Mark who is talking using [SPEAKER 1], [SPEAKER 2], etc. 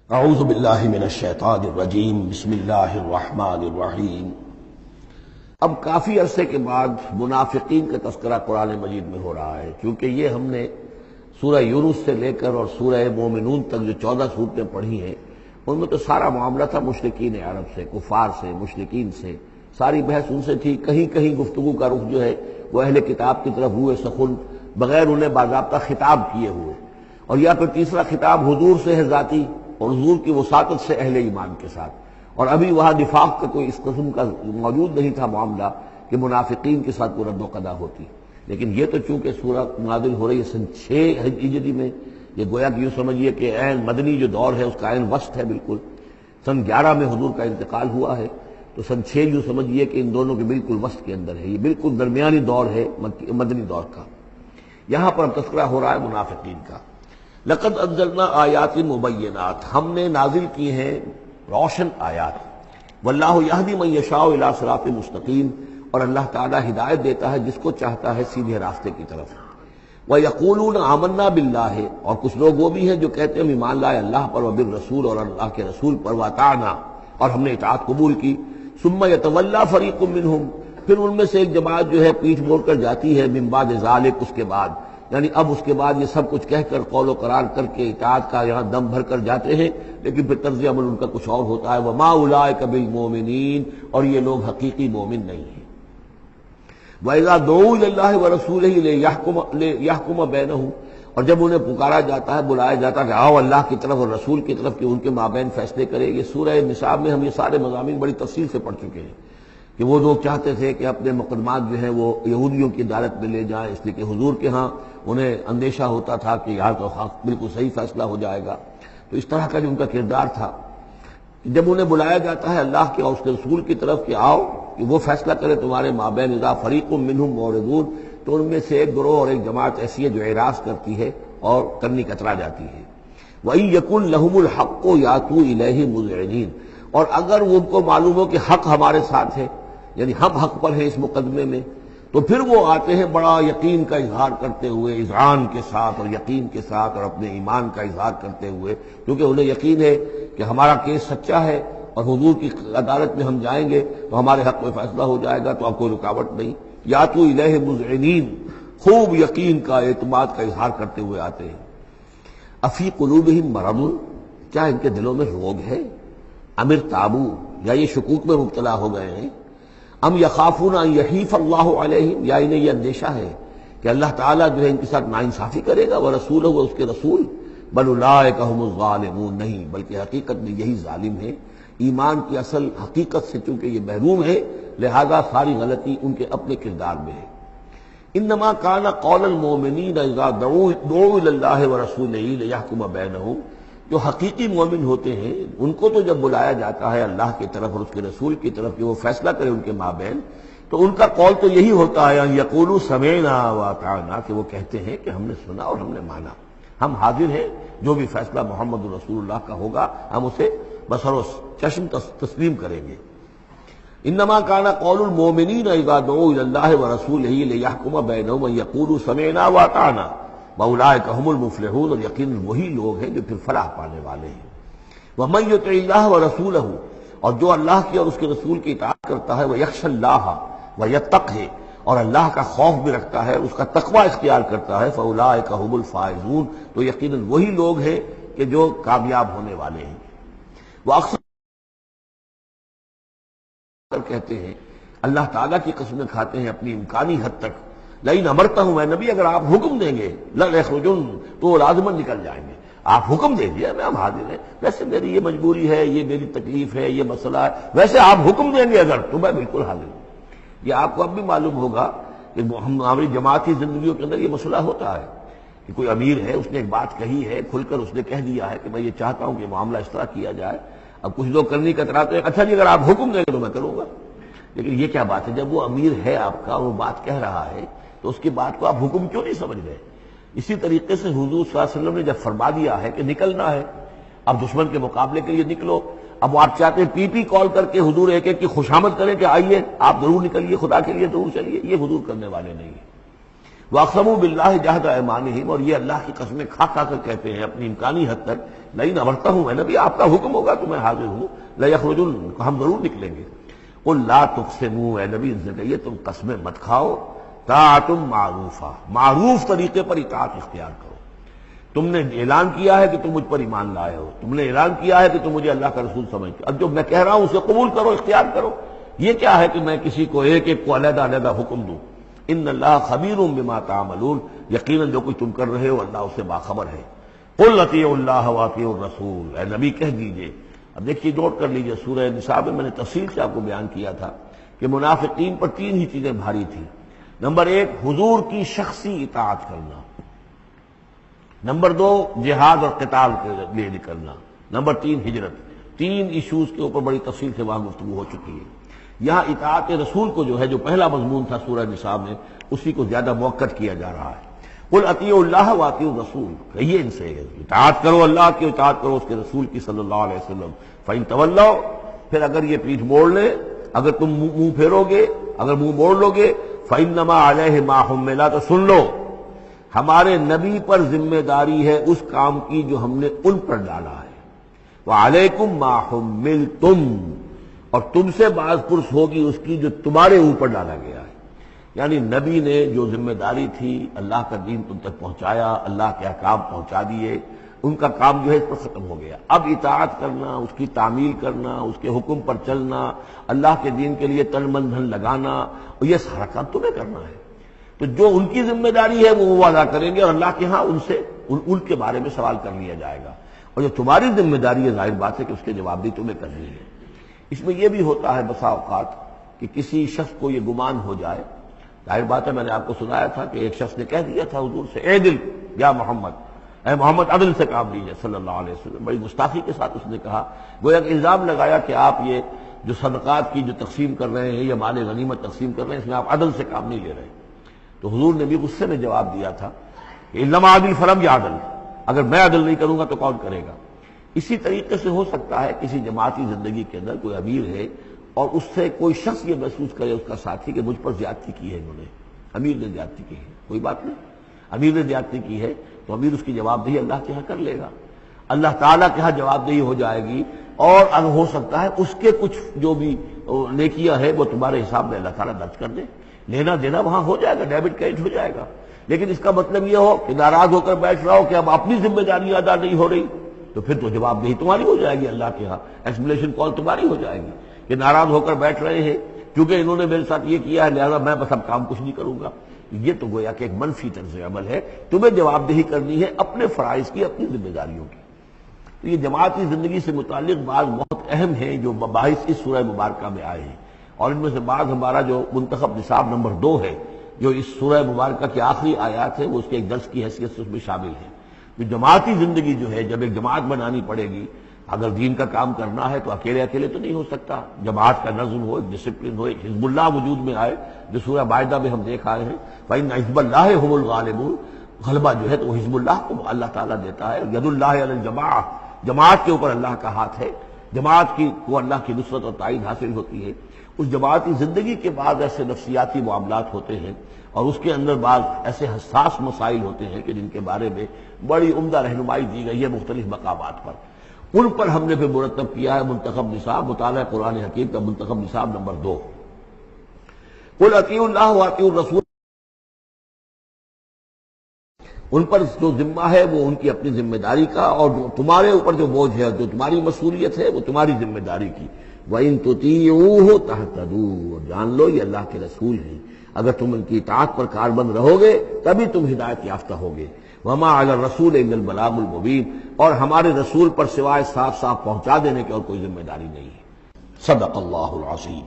[SPEAKER 1] اعوذ باللہ من الشیطان الرجیم بسم اللہ الرحمن الرحیم۔ اب کافی عرصے کے بعد منافقین کا تذکرہ قرآن مجید میں ہو رہا ہے، کیونکہ یہ ہم نے سورہ یونس سے لے کر اور سورہ مومنون تک جو 14 صورتیں پڑھی ہیں ان میں تو سارا معاملہ تھا مشرکین عرب سے، کفار سے، مشرکین سے، ساری بحث ان سے تھی۔ کہیں کہیں گفتگو کا رخ جو ہے وہ اہل کتاب کی طرف ہوئے سخن، بغیر انہیں باضابطہ خطاب کیے ہوئے، اور یا پھر تیسرا خطاب حضور سے ہے ذاتی، اور حضور کی وساطت سے اہل ایمان کے ساتھ، اور ابھی وہاں نفاق کا کوئی اس قسم کا موجود نہیں تھا معاملہ کہ منافقین کے ساتھ کوئی رد و قضا ہوتی۔ لیکن یہ تو چونکہ سورہ نازل ہو رہی ہے سن 6 ہجری میں، یہ گویا کہ یوں سمجھیے کہ عین مدنی جو دور ہے اس کا عین وسط ہے، بالکل سن 11 میں حضور کا انتقال ہوا ہے، تو سن 6 یوں سمجھیے کہ ان دونوں کے بالکل وسط کے اندر ہے، یہ بالکل درمیانی دور ہے مدنی دور کا۔ یہاں پر اب تذکرہ ہو رہا ہے منافقین کا۔ لقد انزلنا آیات مبینات، ہم نے نازل کی ہیں روشن آیات۔ واللہ یہدی من یشاء الی صراط مستقیم، اور اللہ تعالیٰ ہدایت دیتا ہے جس کو چاہتا ہے سیدھے راستے کی طرف۔ وَيَقُولُونَ آمَنَّا بِاللَّهِ، اور کچھ لوگ وہ بھی ہیں جو کہتے ہیں ہم ایمان لائے اللہ پر، وبالرسول، اور اللہ کے رسول پر، وَأَطَعْنَا، اور ہم نے اطاعت قبول کی۔ ثُمَّ يَتَوَلَّىٰ فَرِيقٌ مِّنْهُمْ، پھر ان میں سے ایک جماعت جو ہے پیٹھ موڑ کر جاتی ہے، من بعد ذالک، اس کے بعد، یعنی اب اس کے بعد یہ سب کچھ کہہ کر قول و قرار کر کے اطاعت کا یہاں دم بھر کر جاتے ہیں، لیکن پھر طرز عمل ان کا کچھ اور ہوتا ہے۔ وَمَا أُولَٰئِكَ بِالْمُؤْمِنِينَ، اور یہ لوگ حقیقی مومن نہیں ہیں۔ وَإِذَا دُعُوا إِلَى اللَّهِ وَرَسُولِهِ لِيَحْكُمَ بَيْنَهُمْ، اور جب انہیں پکارا جاتا ہے، بلایا جاتا ہے کہ آؤ اللہ کی طرف اور رسول کی طرف کہ ان کے مابین فیصلے کرے۔ یہ سورہ نساء میں ہم یہ سارے مضامین بڑی تفصیل سے پڑھ چکے ہیں کہ وہ لوگ چاہتے تھے کہ اپنے مقدمات جو ہیں وہ یہودیوں کی عدالت میں لے جائیں، اس لیے کہ حضور کے ہاں انہیں اندیشہ ہوتا تھا کہ یہاں تو بالکل صحیح فیصلہ ہو جائے گا۔ تو اس طرح کا جو ان کا کردار تھا، جب انہیں بلایا جاتا ہے اللہ کے اور اس کے رسول کی طرف کہ آؤ کہ وہ فیصلہ کرے تمہارے مابین، اذا فریق منہم معرضون، تو ان میں سے ایک گروہ اور ایک جماعت ایسی ہے جو اعراض کرتی ہے اور کرنی کترا جاتی ہے۔ وَإِن يَكُن لَهُمُ الْحَقُّ يَأْتُوا إِلَيْهِ مُذْعِنِينَ، اور اگر ان کو معلوم ہو کہ حق ہمارے ساتھ ہے، یعنی ہم حق پر ہیں اس مقدمے میں، تو پھر وہ آتے ہیں بڑا یقین کا اظہار کرتے ہوئے، اذعان کے ساتھ اور یقین کے ساتھ، اور اپنے ایمان کا اظہار کرتے ہوئے، کیونکہ انہیں یقین ہے کہ ہمارا کیس سچا ہے اور حضور کی عدالت میں ہم جائیں گے تو ہمارے حق میں فیصلہ ہو جائے گا، تو اب کوئی رکاوٹ نہیں۔ یاتوا الیہ مذعنین، خوب یقین کا، اعتماد کا اظہار کرتے ہوئے آتے ہیں۔ افی قلوبہم مرض، کیا ان کے دلوں میں روگ ہے؟ ام ارتابوا، یا یہ شکوک میں مبتلا ہو گئے ہیں؟ ام یخافون ان یحیف اللہ علیہم، یا انہیں یہ اندیشہ ہے کہ اللہ تعالیٰ جو ہے ان کے ساتھ ناانصافی کرے گا، ورسولہ، اور اس کے رسول۔ بل اولئک هم الظالمون، نہیں بلکہ حقیقت میں یہی ظالم ہیں۔ ایمان کی اصل حقیقت سے چونکہ یہ محروم ہے، لہذا ساری غلطی ان کے اپنے کردار میں ہے۔ انما کان قول المؤمنین اذا دعوا الی اللہ ورسولہ لیحکم بینہم، جو حقیقی مومن ہوتے ہیں ان کو تو جب بلایا جاتا ہے اللہ کی طرف اور اس کے رسول کی طرف کہ وہ فیصلہ کرے ان کے مابین، تو ان کا قول تو یہی ہوتا ہے ان یقولوا سمعنا واطعنا، کہ وہ کہتے ہیں کہ ہم نے سنا اور ہم نے مانا، ہم حاضر ہیں، جو بھی فیصلہ محمد رسول اللہ کا ہوگا ہم اسے بصر و چشم تسلیم کریں گے۔ انما کان قول المؤمنین اذا دعوا الی اللہ ورسولہ لیحکم بینہم ان یقولوا سمعنا واطعنا واولئک هم المفلحون، اور یقیناً وہی لوگ ہیں جو پھر فلاح پانے والے ہیں۔ ومن یطع اللہ ورسولہ، اور جو اللہ کی اور اس کے رسول کی اطاعت کرتا ہے، ویخشى اللہ ویتقہ، اور اللہ کا خوف بھی رکھتا ہے، اس کا تقوی اختیار کرتا ہے، فاولئک هم الفائزون، تو یقیناً وہی لوگ ہیں کہ جو کامیاب ہونے والے ہیں۔ وہ اکثر کہتے ہیں، اللہ تعالیٰ کی قسمیں کھاتے ہیں اپنی امکانی حد تک، لئن امرتہم، اے نبی اگر آپ حکم دیں گے، لَيَخْرُجُنَّ، تو وہ لازماً نکل جائیں گے۔ آپ حکم دے دیا، میں ہم حاضر ہیں، ویسے میری یہ مجبوری ہے، یہ میری تکلیف ہے، یہ مسئلہ ہے، ویسے آپ حکم دیں گے اگر، تو میں بالکل حاضر ہوں۔ یہ آپ کو اب بھی معلوم ہوگا کہ ہماری جماعتی زندگیوں کے اندر یہ مسئلہ ہوتا ہے کہ کوئی امیر ہے، اس نے ایک بات کہی ہے، کھل کر اس نے کہہ دیا ہے کہ میں یہ چاہتا ہوں کہ معاملہ اس طرح کیا جائے۔ اب کچھ لوگ کرنے کتراتے ہیں، اچھا جی اگر آپ حکم دیں گے تو میں کروں گا۔ لیکن یہ کیا بات ہے، جب وہ امیر ہے آپ کا، وہ بات کہہ رہا ہے، تو اس کی بات کو آپ حکم کیوں نہیں سمجھ رہے؟ اسی طریقے سے حضور صلی اللہ علیہ وسلم نے جب فرما دیا ہے کہ نکلنا ہے، اب دشمن کے مقابلے کے لیے نکلو، اب وہ آپ چاہتے ہیں پی کال کر کے حضور ایک ایک کی خوشامد کریں کہ آئیے آپ ضرور نکلیے، خدا کے لیے ضرور چلیے، یہ حضور کرنے والے نہیں ہیں۔ واقسموا باللہ جہد ایمانہم، اور یہ اللہ کی قسمیں کھا کھا کر کہتے ہیں اپنی امکانی حد تک، لئن امرتہم، اے نبی آپ کا حکم ہوگا تو میں حاضر ہوں، لیخرجن، ہم ضرور نکلیں گے۔ قل لا تقسموا، اے نبی ان سے کہیے تم قسمیں مت کھاؤ، طاعۃ معروفہ، معروف طریقے پر اطاعت اختیار کرو۔ تم نے اعلان کیا ہے کہ تم مجھ پر ایمان لائے ہو، تم نے اعلان کیا ہے کہ تم مجھے اللہ کا رسول سمجھتے ہو، اب جو میں کہہ رہا ہوں اسے قبول کرو، اختیار کرو۔ یہ کیا ہے کہ میں کسی کو ایک ایک کو علیحدہ علیحدہ حکم دوں؟ ان اللہ خبیر بما تعملون، یقیناً جو کچھ تم کر رہے ہو اللہ اس سے باخبر ہے۔ قل اطیعوا اللہ واطیعوا الرسول، اے نبی کہہ دیجئے۔ اب دیکھیے نوٹ کر لیجئے، سورہ نساء میں نے تفصیل سے آپ کو بیان کیا تھا کہ منافقین پر تین ہی چیزیں بھاری تھیں۔ نمبر ایک، حضور کی شخصی اطاعت کرنا۔ نمبر دو، جہاد اور قتال کے لیے نکلنا۔ نمبر تین، ہجرت۔ تین ایشوز کے اوپر بڑی تفصیل سے وہاں گفتگو ہو چکی ہے۔ یہاں اطاعت رسول کو جو ہے، جو پہلا مضمون تھا سورہ نساء میں، اسی کو زیادہ موقت کیا جا رہا ہے۔ قل اطیعوا اللہ واطیعوا الرسول، کہیے ان سے اطاعت کرو اللہ کی، اطاعت کرو اس کے رسول کی صلی اللہ علیہ وسلم۔ فإن تولوا، پھر اگر یہ پیٹھ موڑ لے، اگر تم منہ پھیرو گے، اگر منہ موڑ لو گے، فإنما علیہ ما حمل، تو سن لو ہمارے نبی پر ذمہ داری ہے اس کام کی جو ہم نے ان پر ڈالا ہے۔ وعلیکم ما حملتم، اور تم سے باز پرس ہوگی اس کی جو تمہارے اوپر ڈالا گیا ہے۔ یعنی نبی نے جو ذمہ داری تھی اللہ کا دین تم تک پہنچایا، اللہ کے احکام پہنچا دیے، ان کا کام جو ہے اس پر ختم ہو گیا۔ اب اطاعت کرنا، اس کی تعمیل کرنا، اس کے حکم پر چلنا، اللہ کے دین کے لیے تن من دھن لگانا، اور یہ سارا کام تمہیں کرنا ہے۔ تو جو ان کی ذمہ داری ہے وہ ادا کریں گے، اور اللہ کے ہاں ان سے ان کے بارے میں سوال کر لیا جائے گا، اور جو تمہاری ذمہ داری ہے ظاہر بات ہے کہ اس کے جواب بھی تمہیں کرنی ہے۔ اس میں یہ بھی ہوتا ہے بسا اوقات کہ کسی شخص کو یہ گمان ہو جائے، ظاہر بات ہے میں نے آپ کو سنایا تھا کہ ایک شخص نے کہہ دیا تھا حضور سے، اے دل یا محمد، اے محمد عدل سے کام لیجیے صلی اللہ علیہ وسلم۔ بڑی گستاخی کے ساتھ اس نے کہا، گویا کہ الزام لگایا کہ آپ یہ جو صدقات کی جو تقسیم کر رہے ہیں یا مال غنیمت تقسیم کر رہے ہیں، اس میں آپ عدل سے کام نہیں لے رہے۔ تو حضور نے بھی غصے میں جواب دیا تھا کہ انما عدل فلم یا عدل، اگر میں عدل نہیں کروں گا تو کون کرے گا۔ اسی طریقے سے ہو سکتا ہے کسی جماعتی زندگی کے اندر کوئی امیر ہے اور اس سے کوئی شخص یہ محسوس کرے، اس کا ساتھی، کہ مجھ پر زیادتی کی ہے انہوں نے، امیر نے زیادتی کی ہے، کوئی بات نہیں، امیر نے زیادتی کی ہے تو امیر اس کی جواب دہی اللہ کے ہاں کر لے گا، اللہ تعالیٰ کے ہاں جواب دہی ہو جائے گی، اور ہو سکتا ہے اس کے کچھ جو بھی نیکیاں ہے وہ تمہارے حساب میں اللہ تعالیٰ درج کر دے، لینا دینا وہاں ہو جائے گا، ڈیبٹ کریڈٹ ہو جائے گا۔ لیکن اس کا مطلب یہ ہو کہ ناراض ہو کر بیٹھ رہا ہو کہ اب اپنی ذمہ داری ادا نہیں ہو رہی، تو پھر تو جواب دہی تمہاری ہو جائے گی اللہ کے ہاں، ایکسپلیشن کال تمہاری ہو جائے گی کہ ناراض ہو کر بیٹھ رہے ہیں کیونکہ انہوں نے میرے ساتھ یہ کیا ہے لہذا میں بس اب کام کچھ نہیں کروں گا۔ یہ تو گویا کہ ایک منفی طرز عمل ہے، تمہیں جواب دہی کرنی ہے اپنے فرائض کی، اپنی ذمہ داریوں کی۔ تو یہ جماعتی زندگی سے متعلق بعض بہت اہم ہیں جو مباحث اس سورہ مبارکہ میں آئے ہیں، اور ان میں سے بعض ہمارا جو منتخب نصاب نمبر 2 ہے جو اس سورہ مبارکہ کی آخری آیات ہے وہ اس کے ایک درس کی حیثیت سے اس میں شامل ہے۔ جو جماعتی زندگی جو ہے، جب ایک جماعت بنانی پڑے گی، اگر دین کا کام کرنا ہے تو اکیلے اکیلے تو نہیں ہو سکتا، جماعت کا نظم ہو، ایک ڈسپلن ہو، ایک حزب اللہ وجود میں آئے جو سورہ مائدہ میں ہم دیکھ آئے ہیں، فإن حزب اللہ هم الغالبون، غلبہ جو ہے تو وہ حزب اللہ کو اللہ تعالیٰ دیتا ہے، ید اللہ علی الجماعہ، جماعت کے اوپر اللہ کا ہاتھ ہے، جماعت کی کو اللہ کی نصرت اور تائید حاصل ہوتی ہے۔ اس جماعتی زندگی کے بعد ایسے نفسیاتی معاملات ہوتے ہیں اور اس کے اندر بعض ایسے حساس مسائل ہوتے ہیں کہ جن کے بارے میں بڑی عمدہ رہنمائی دی گئی ہے مختلف مقامات پر، ان پر ہم نے پھر مرتب کیا ہے منتخب نصاب، مطالعہ قرآن حکیم کا منتخب نصاب نمبر 2۔ قل اطیعوا اللہ واطیعوا الرسول، ان پر جو ذمہ ہے وہ ان کی اپنی ذمہ داری کا، اور تمہارے اوپر جو بوجھ ہے، جو تمہاری مسئولیت ہے وہ تمہاری ذمہ داری کی۔ وَإِن تُطِيعُوهُ تَهْتَدُوا، جان لو یہ اللہ کے رسول ہیں، اگر تم ان کی اطاعت پر کاربند رہو گے تبھی تم ہدایت یافتہ ہوگے۔ وَمَا عَلَى الرَّسُولِ إِلَّا الْبَلَاغُ الْمُبِينُ، اور ہمارے رسول پر سوائے صاف صاف پہنچا دینے کی اور کوئی ذمہ داری نہیں ہے۔ صدق اللہ العظیم۔